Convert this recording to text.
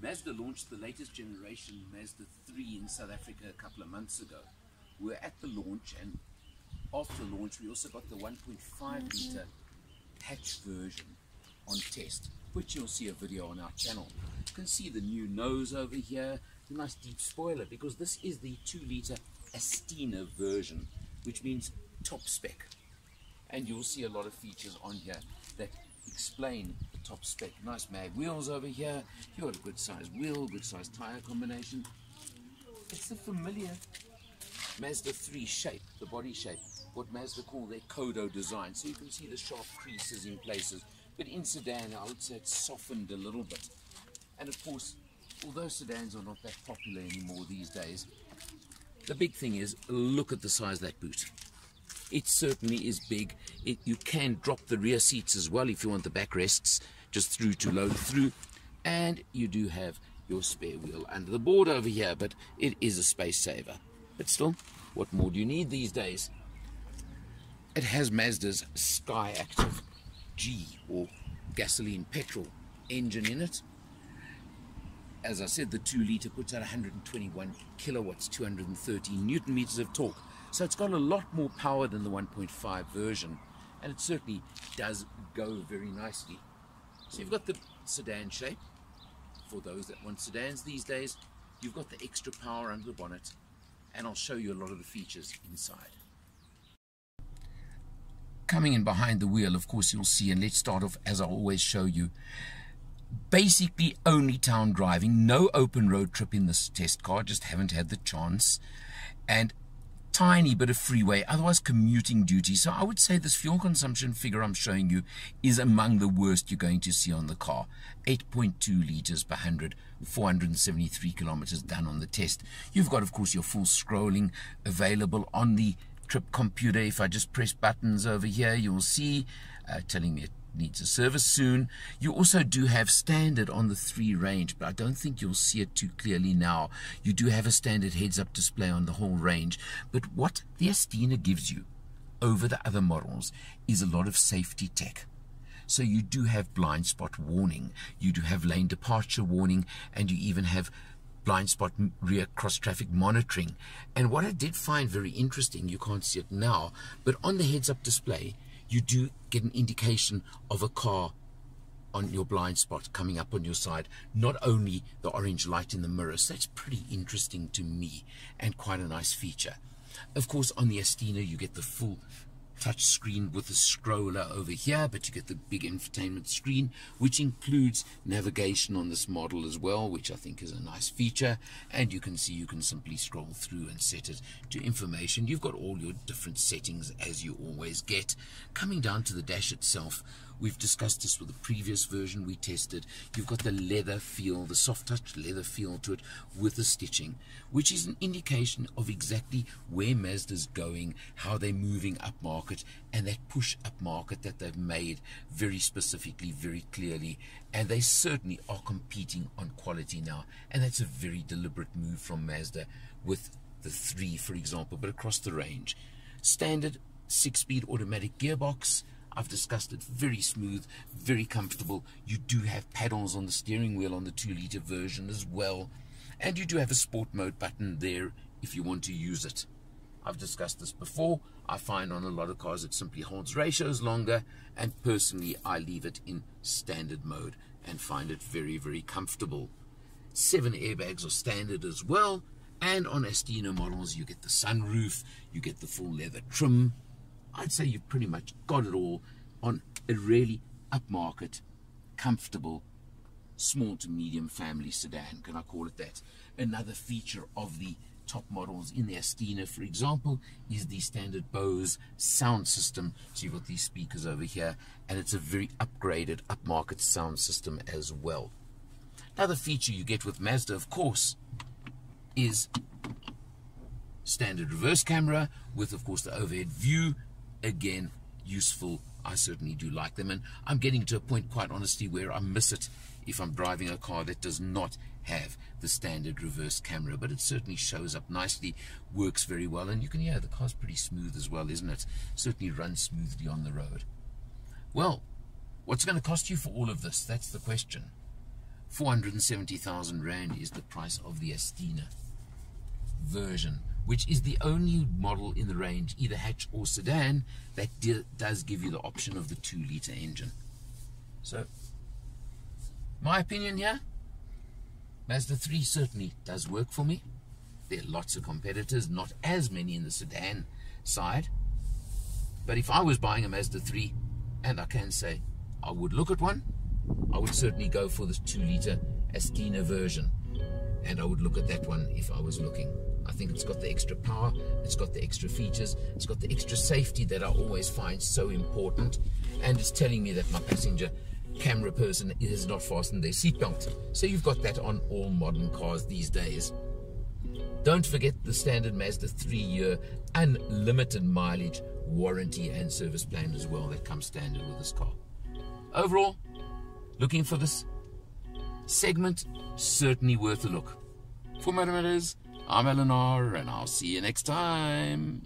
Mazda launched the latest generation Mazda3 in South Africa a couple of months ago. We were at the launch, and after launch we also got the 1.5 litre hatch version on test, which you'll see a video on our channel. You can see the new nose over here, the nice deep spoiler, because this is the 2 litre Astina version, which means top spec. And you'll see a lot of features on here that explain the top spec. Nice mag wheels over here. You've got a good size wheel, good size tire combination. It's the familiar Mazda3 shape, the body shape, what Mazda call their kudo design. So you can see the sharp creases in places, but in sedan I would say it's softened a little bit. And of course, although sedans are not that popular anymore these days, the big thing is, look at the size of that boot. It certainly is big. You can drop the rear seats as well if you want the backrests just through to load through. And you do have your spare wheel under the board over here, but it is a space saver. But still, what more do you need these days? It has Mazda's Sky Active G, or gasoline petrol engine in it. As I said, the 2 litre puts out 121 kilowatts, 213 newton meters of torque. So it's got a lot more power than the 1.5 version, and it certainly does go very nicely. So you've got the sedan shape for those that want sedans these days. You've got the extra power under the bonnet, and I'll show you a lot of the features inside. Coming in behind the wheel, of course, you'll see, and let's start off as I always show you, basically only town driving, no open road trip in this test car, just haven't had the chance, and tiny bit of freeway, otherwise commuting duty. So I would say this fuel consumption figure I'm showing you is among the worst you're going to see on the car. 8.2 litres per 100, 473 kilometers done on the test. You've got, of course, your full scrolling available on the trip computer. If I just press buttons over here, you'll see telling me it needs a service soon. You also do have standard on the 3 range, but I don't think you'll see it too clearly now. You do have a standard heads-up display on the whole range, but what the Astina gives you over the other models is a lot of safety tech. So you do have blind spot warning, you do have lane departure warning, and you even have blind spot rear cross traffic monitoring. And what I did find very interesting, you can't see it now, but on the heads-up display you do get an indication of a car on your blind spot coming up on your side, not only the orange light in the mirror. So that's pretty interesting to me and quite a nice feature. Of course, on the Astina you get the full touch screen with a scroller over here, but you get the big infotainment screen, which includes navigation on this model as well, which I think is a nice feature. And you can see you can simply scroll through and set it to information. You've got all your different settings as you always get. Coming down to the dash itself, we've discussed this with the previous version we tested. You've got the leather feel, the soft touch leather feel to it with the stitching, which is an indication of exactly where Mazda's going, how they're moving up market, and that push up market that they've made very specifically, very clearly. And they certainly are competing on quality now, and that's a very deliberate move from Mazda with the 3, for example, but across the range. Standard 6-speed automatic gearbox. I've discussed it, very smooth, very comfortable. You do have paddles on the steering wheel on the 2 litre version as well. And you do have a sport mode button there if you want to use it. I've discussed this before. I find on a lot of cars it simply holds ratios longer, and personally I leave it in standard mode and find it very, very comfortable. 7 airbags are standard as well, and on Astina models you get the sunroof, you get the full leather trim. I'd say you've pretty much got it all on a really upmarket, comfortable, small to medium family sedan, can I call it that? Another feature of the top models in the Astina, for example, is the standard Bose sound system. So you've got these speakers over here, and it's a very upgraded, upmarket sound system as well. Another feature you get with Mazda, of course, is standard reverse camera with, of course, the overhead view. Again, useful. I certainly do like them, and I'm getting to a point, quite honestly, where I miss it if I'm driving a car that does not have the standard reverse camera, but it certainly shows up nicely, works very well, and you can hear the car's pretty smooth as well, isn't it? Certainly runs smoothly on the road. Well, what's it going to cost you for all of this? That's the question. 470,000 Rand is the price of the Astina version, which is the only model in the range, either hatch or sedan, that does give you the option of the 2-litre engine. So, my opinion here, Mazda 3 certainly does work for me. There are lots of competitors, not as many in the sedan side. But if I was buying a Mazda 3, and I can say I would look at one, I would certainly go for this 2-litre Astina version. And I would look at that one if I was looking. I think it's got the extra power, it's got the extra features, it's got the extra safety that I always find so important. And it's telling me that my passenger camera person has not fastened their seatbelt. So you've got that on all modern cars these days. Don't forget the standard Mazda 3-year unlimited mileage warranty and service plan as well that comes standard with this car. Overall, looking for this segment, certainly worth a look. For Matters, I'm Eleanor, and I'll see you next time.